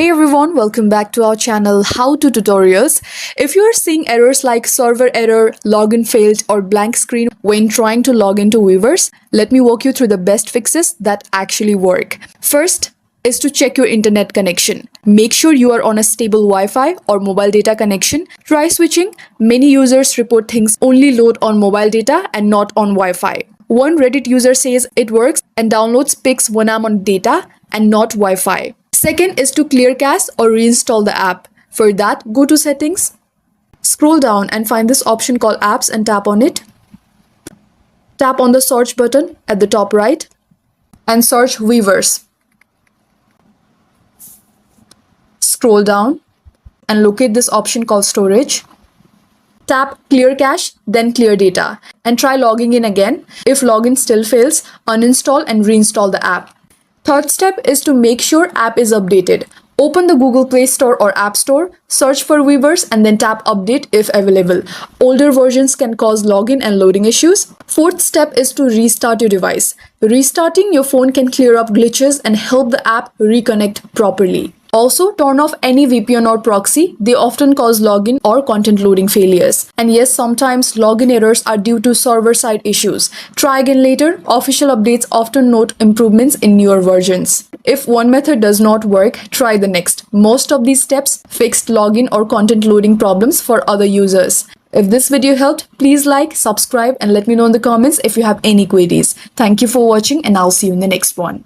Hey everyone, welcome back to our channel How to Tutorials. If you are seeing errors like server error, login failed or blank screen when trying to log into Weverse, let me walk you through the best fixes that actually work. First is to check your internet connection. Make sure you are on a stable Wi-Fi or mobile data connection. Try switching. Many users report things only load on mobile data and not on Wi-Fi. One Reddit user says it works and downloads pics when I'm on data and not Wi-Fi. Second is to clear cache or reinstall the app. For that, go to settings, scroll down and find this option called apps and tap on it. Tap on the search button at the top right and search Weverse. Scroll down and locate this option called storage. Tap clear cache, then clear data and try logging in again. If login still fails, uninstall and reinstall the app. Third step is to make sure app is updated. Open the Google Play Store or App Store, search for Weverse and then tap update if available. Older versions can cause login and loading issues. Fourth step is to restart your device. Restarting your phone can clear up glitches and help the app reconnect properly. Also, turn off any VPN or proxy. They often cause login or content loading failures. And yes, sometimes login errors are due to server-side issues. Try again later. Official updates often note improvements in newer versions. If one method does not work, try the next. Most of these steps fixed login or content loading problems for other users. If this video helped, please like, subscribe, and let me know in the comments if you have any queries. Thank you for watching, and I'll see you in the next one.